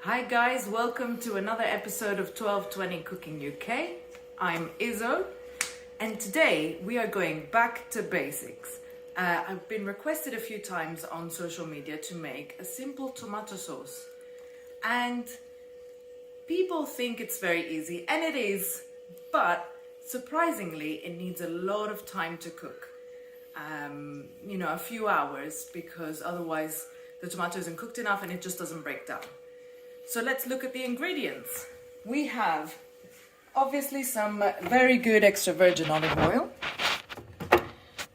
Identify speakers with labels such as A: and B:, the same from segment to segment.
A: Hi guys, welcome to another episode of 1220 Cooking UK. I'm Izzo, and today we are going back to basics. I've been requested a few times on social media to make a simple tomato sauce, and people think it's very easy, and it is, but surprisingly it needs a lot of time to cook. A few hours, because otherwise the tomato isn't cooked enough and it just doesn't break down. So let's look at the ingredients. We have obviously some very good extra virgin olive oil.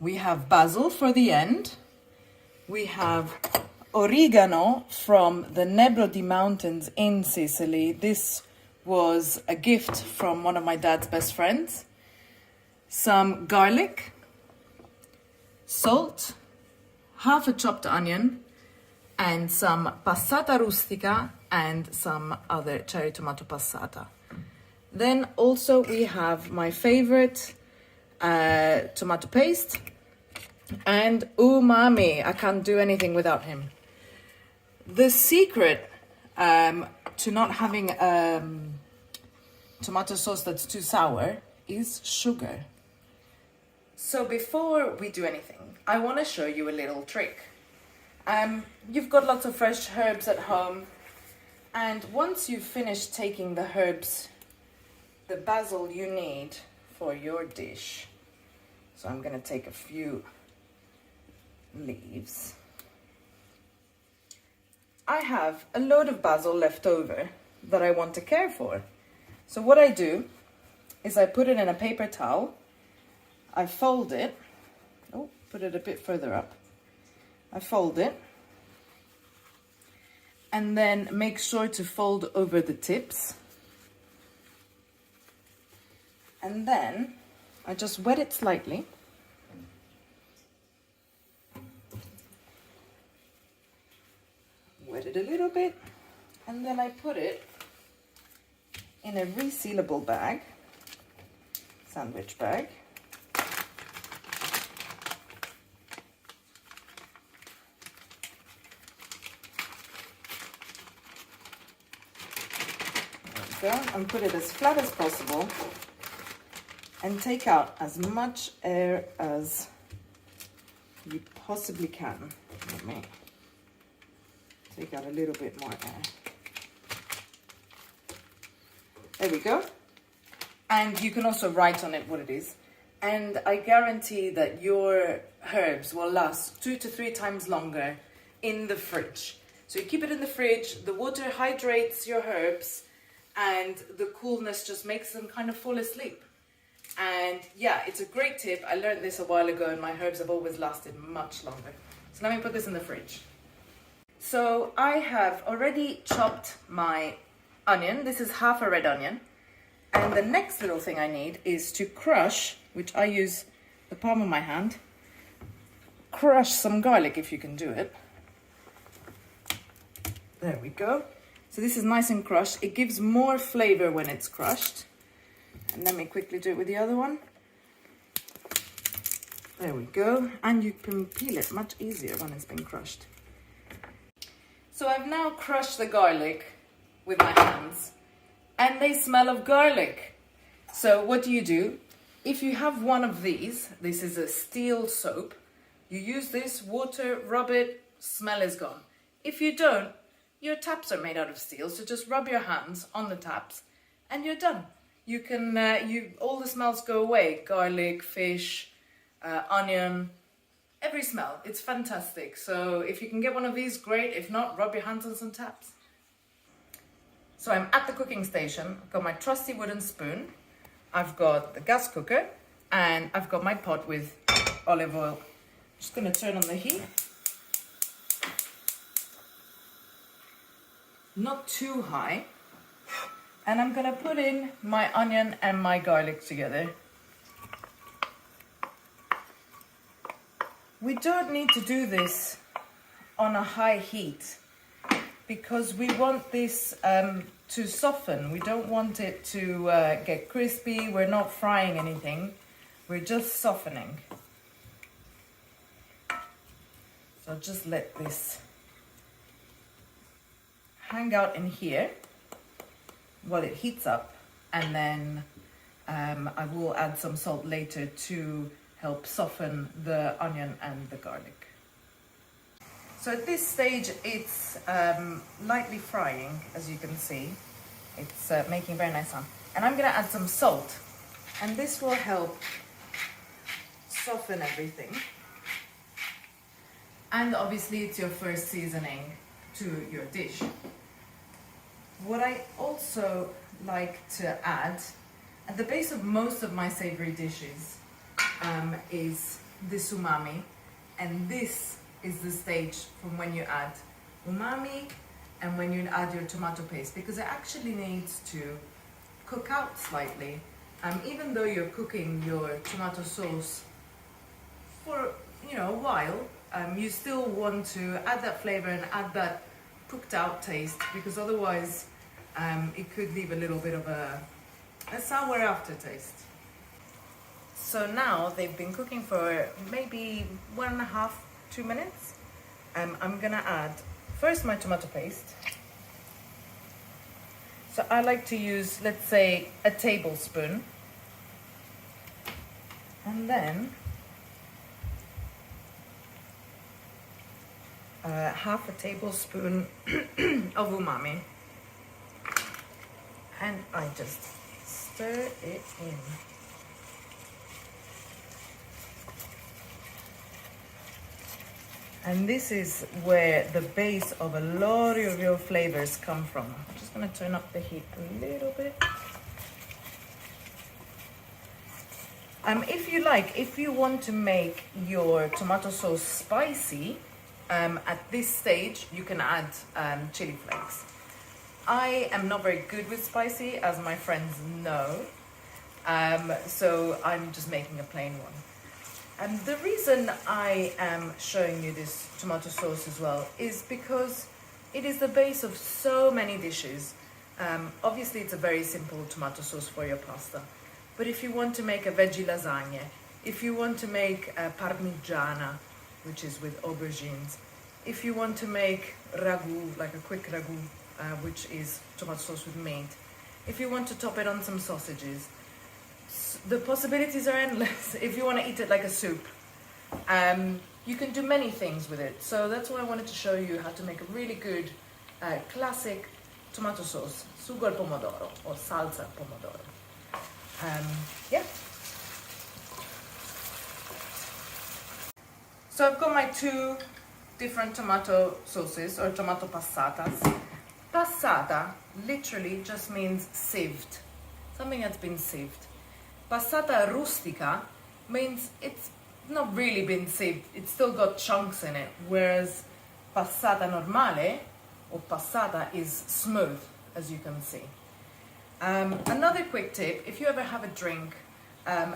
A: We have basil for the end. We have oregano from the Nebrodi Mountains in Sicily. This was a gift from one of my dad's best friends. Some garlic, salt, half a chopped onion, and some passata rustica and some other cherry tomato passata. Then also we have my favorite tomato paste and umami. I can't do anything without him. The secret to not having tomato sauce that's too sour is sugar. So before we do anything, I want to show you a little trick. You've got lots of fresh herbs at home, and once you've finished taking the herbs, the basil you need for your dish. So I'm going to take a few leaves. I have a load of basil left over that I want to care for. So what I do is I put it in a paper towel, I fold it, put it a bit further up. I fold it, and then make sure to fold over the tips. And then I just wet it slightly. Wet it a little bit, and then I put it in a resealable bag, sandwich bag. And put it as flat as possible and take out as much air as you possibly can. Let me take out a little bit more air. There we go. And you can also write on it what it is. And I guarantee that your herbs will last 2 to 3 times longer in the fridge. So you keep it in the fridge, the water hydrates your herbs, and the coolness just makes them kind of fall asleep. And yeah, it's a great tip. I learned this a while ago and my herbs have always lasted much longer. So let me put this in the fridge. So I have already chopped my onion. This is half a red onion. And the next little thing I need is to crush, which I use the palm of my hand, crush some garlic if you can do it. There we go. So this is nice and crushed. It gives more flavor when it's crushed. And let me quickly do it with the other one. There we go. And you can peel it much easier when it's been crushed. So I've now crushed the garlic with my hands, and they smell of garlic. So what do? If you have one of these, this is a steel soap, you use this, water, rub it, smell is gone. If you don't, your taps are made out of steel, so just rub your hands on the taps and you're done. You can, all the smells go away. Garlic, fish, onion, every smell. It's fantastic. So if you can get one of these, great. If not, rub your hands on some taps. So I'm at the cooking station. I've got my trusty wooden spoon. I've got the gas cooker, and I've got my pot with olive oil. Just gonna turn on the heat. Not too high, and I'm gonna put in my onion and my garlic together. We don't need to do this on a high heat because we want this to soften. We don't want it to get crispy. We're not frying anything, we're just softening. So just let this hang out in here while it heats up, and then I will add some salt later to help soften the onion and the garlic. So at this stage it's lightly frying, as you can see. It's making very nice sound. And I'm gonna add some salt, and this will help soften everything. And obviously it's your first seasoning to your dish. What I also like to add at the base of most of my savory dishes is this umami, and this is the stage from when you add umami and when you add your tomato paste, because it actually needs to cook out slightly. Even though you're cooking your tomato sauce for a while, you still want to add that flavor and add that cooked out taste, because otherwise it could leave a little bit of a sour aftertaste. So now they've been cooking for maybe 1.5 to 2 minutes. I'm gonna add first my tomato paste. So I like to use, let's say, a tablespoon, and then half a tablespoon of umami, and I just stir it in. And this is where the base of a lot of your flavors come from. I'm just going to turn up the heat a little bit. If you want to make your tomato sauce spicy, at this stage you can add chili flakes. I am not very good with spicy, as my friends know, so I'm just making a plain one. And the reason I am showing you this tomato sauce as well is because it is the base of so many dishes. Obviously it's a very simple tomato sauce for your pasta, but if you want to make a veggie lasagna, if you want to make a parmigiana, which is with aubergines, if you want to make ragu, like a quick ragu, which is tomato sauce with meat, if you want to top it on some sausages, the possibilities are endless. If you want to eat it like a soup, you can do many things with it. So that's why I wanted to show you how to make a really good classic tomato sauce, sugo al pomodoro or salsa pomodoro. Yeah. So I've got my 2 different tomato sauces, or tomato passatas. Passata literally just means sieved, something that's been sieved. Passata rustica means it's not really been sieved, it's still got chunks in it, whereas passata normale or passata is smooth, as you can see. Another quick tip: if you ever have a drink,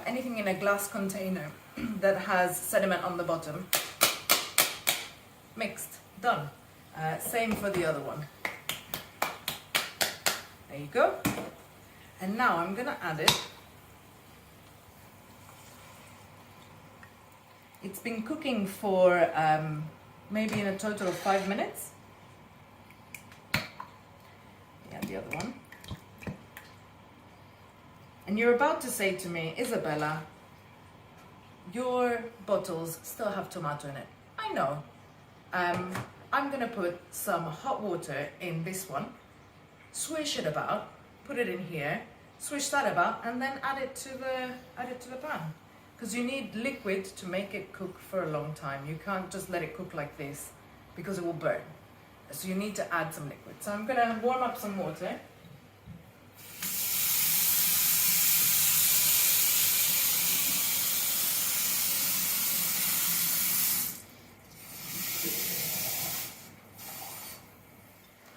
A: anything in a glass container that has sediment on the bottom, mixed, done. Same for the other one. There you go. And now I'm gonna add it. It's been cooking for maybe in a total of 5 minutes. Yeah, the other one. And you're about to say to me, Isabella, your bottles still have tomato in it. I know. I'm gonna put some hot water in this one, swish it about, put it in here, swish that about, and then add it to the pan. Because you need liquid to make it cook for a long time. You can't just let it cook like this, because it will burn. So you need to add some liquid. So I'm gonna warm up some water.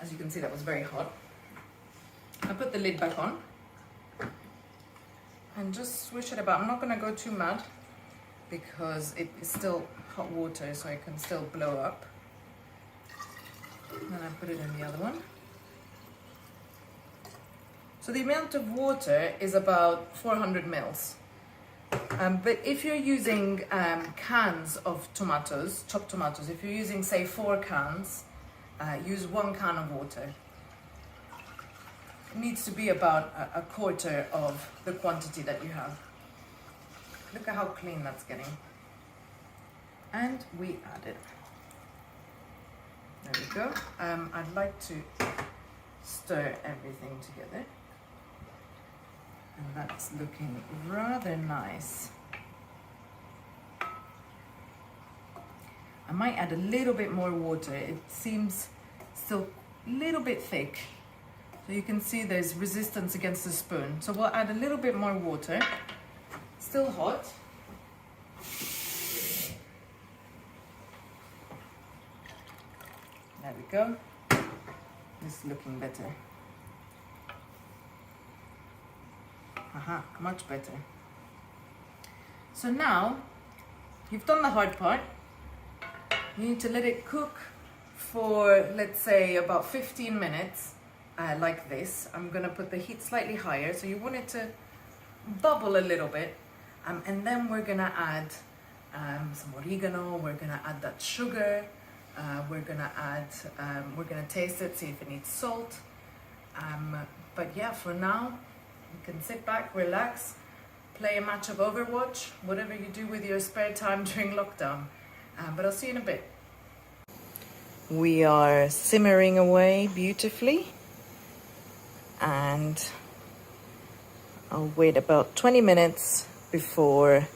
A: As you can see, that was very hot. I put the lid back on and just swish it about. I'm not gonna go too mad because it is still hot water, so it can still blow up. And then I put it in the other one. So the amount of water is about 400 mils. But if you're using cans of tomatoes, chopped tomatoes, if you're using say 4 cans, use 1 can of water. needs to be about a quarter of the quantity that you have. Look at how clean that's getting. And we add it. There we go. I'd like to stir everything together. And that's looking rather nice. I might add a little bit more water. It seems still a little bit thick. So you can see there's resistance against the spoon. So we'll add a little bit more water. Still hot. There we go. It's looking better. Aha, much better. So now, you've done the hard part. You need to let it cook for, let's say, about 15 minutes, like this. I'm gonna put the heat slightly higher, so you want it to bubble a little bit. And then we're gonna add some oregano, we're gonna add that sugar, we're gonna taste it, see if it needs salt. But yeah, for now, you can sit back, relax, play a match of Overwatch, whatever you do with your spare time during lockdown. But I'll see you in a bit. We are simmering away beautifully, and I'll wait about 20 minutes before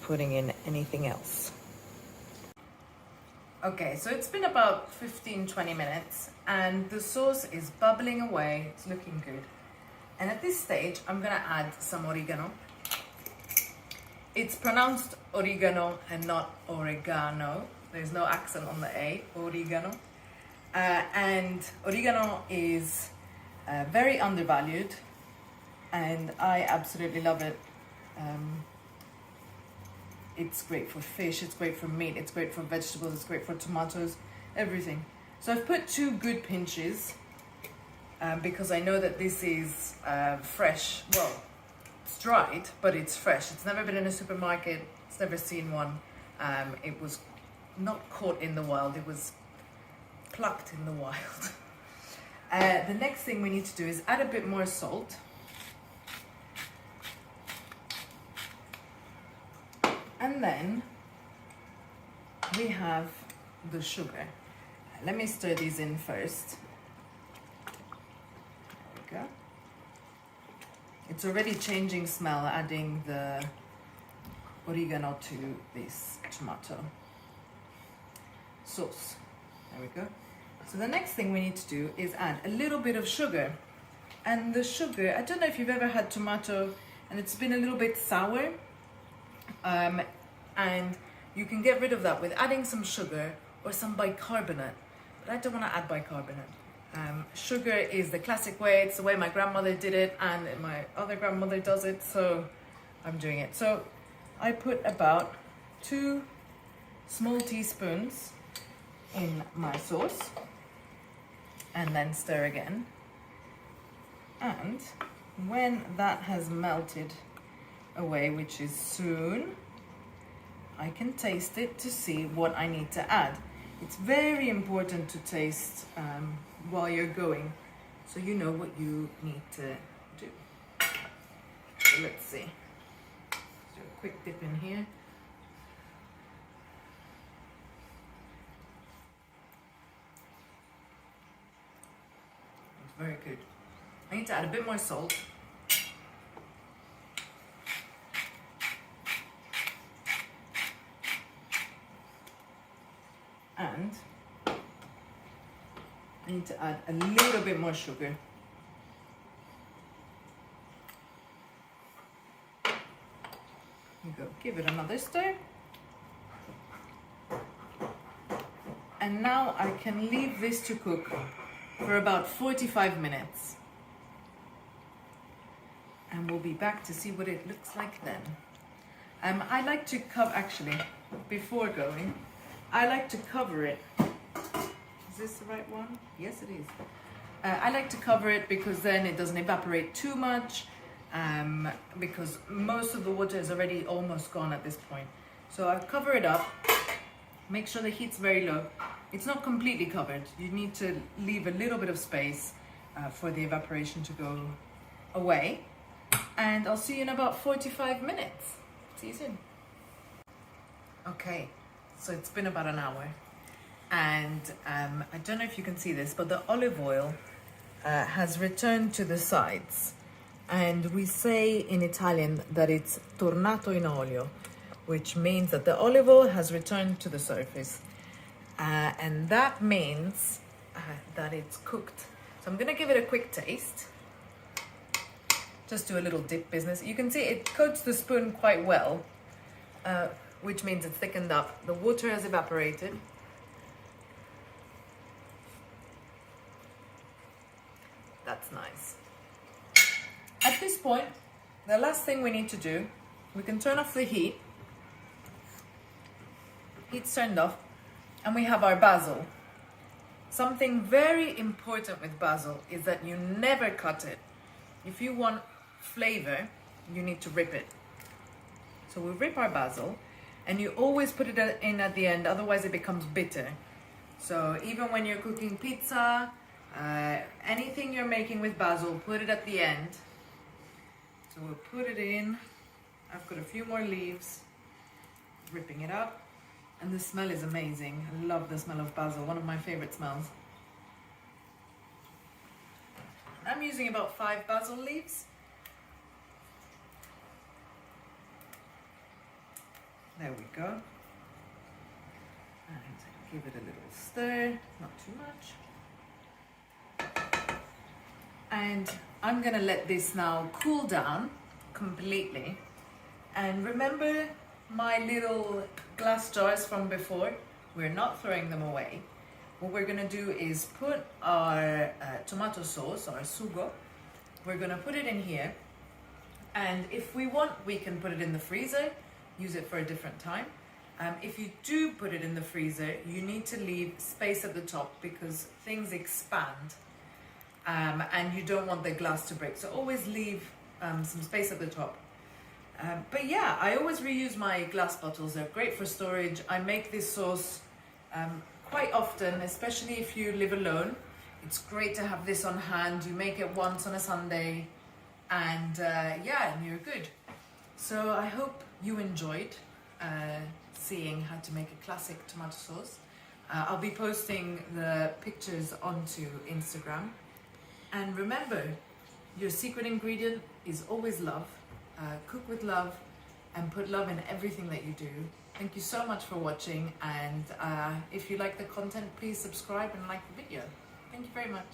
A: putting in anything else. Okay, so it's been about 15-20 minutes and the sauce is bubbling away. It's looking good. And at this stage, I'm gonna add some oregano. It's pronounced oregano and not oregano. There's no accent on the A, oregano. And oregano is very undervalued and I absolutely love it. It's great for fish, it's great for meat, it's great for vegetables, it's great for tomatoes, everything. So I've put 2 good pinches because I know that this is fresh. Well, it's dried, but it's fresh. It's never been in a supermarket, it's never seen one. It was not caught in the wild, it was plucked in the wild. The next thing we need to do is add a bit more salt. And then we have the sugar. Let me stir these in first. There we go. It's already changing smell, adding the oregano to this tomato sauce. There we go. So the next thing we need to do is add a little bit of sugar. And the sugar, I don't know if you've ever had tomato and it's been a little bit sour. And you can get rid of that with adding some sugar or some bicarbonate, but I don't want to add bicarbonate. Sugar is the classic way, it's the way my grandmother did it and my other grandmother does it, so I'm doing it. So I put about 2 small teaspoons in my sauce and then stir again. And when that has melted away, which is soon, I can taste it to see what I need to add. It's very important to taste while you're going, so you know what you need to do. So let's see. Let's do a quick dip in here. It's very good. I need to add a bit more salt. And I need to add a little bit more sugar. Here you go. Give it another stir. And now I can leave this to cook for about 45 minutes. And we'll be back to see what it looks like then. I like to cover, actually, before going, I like to cover it. Is this the right one? Yes, it is. I like to cover it because then it doesn't evaporate too much, because most of the water is already almost gone at this point. So I cover it up, make sure the heat's very low. It's not completely covered. You need to leave a little bit of space for the evaporation to go away. And I'll see you in about 45 minutes. See you soon. Okay, so it's been about an hour. And I don't know if you can see this, but the olive oil has returned to the sides. And we say in Italian that it's tornato in olio, which means that the olive oil has returned to the surface. And that means that it's cooked. So I'm gonna give it a quick taste. Just do a little dip business. You can see it coats the spoon quite well, which means it's thickened up. The water has evaporated. That's nice. At this point, the last thing we need to do, we can turn off the heat. Heat's turned off, and we have our basil. Something very important with basil is that you never cut it. If you want flavor, you need to rip it. So we rip our basil, and you always put it in at the end, otherwise it becomes bitter. So even when you're cooking pizza, anything you're making with basil, put it at the end. So we'll put it in. I've got a few more leaves, ripping it up. And the smell is amazing. I love the smell of basil, one of my favorite smells. I'm using about 5 basil leaves. There we go. And give it a little stir, not too much. And I'm gonna let this now cool down completely. And remember my little glass jars from before? We're not throwing them away. What we're gonna do is put our tomato sauce, our sugo, we're gonna put it in here. And if we want, we can put it in the freezer, use it for a different time. If you do put it in the freezer, you need to leave space at the top because things expand. And you don't want the glass to break. So always leave some space at the top. But yeah, I always reuse my glass bottles. They're great for storage. I make this sauce quite often, especially if you live alone. It's great to have this on hand. You make it once on a Sunday and yeah, and you're good. So I hope you enjoyed seeing how to make a classic tomato sauce. I'll be posting the pictures onto Instagram. And remember, your secret ingredient is always love. Cook with love and put love in everything that you do. Thank you so much for watching, and if you like the content, please subscribe and like the video. Thank you very much.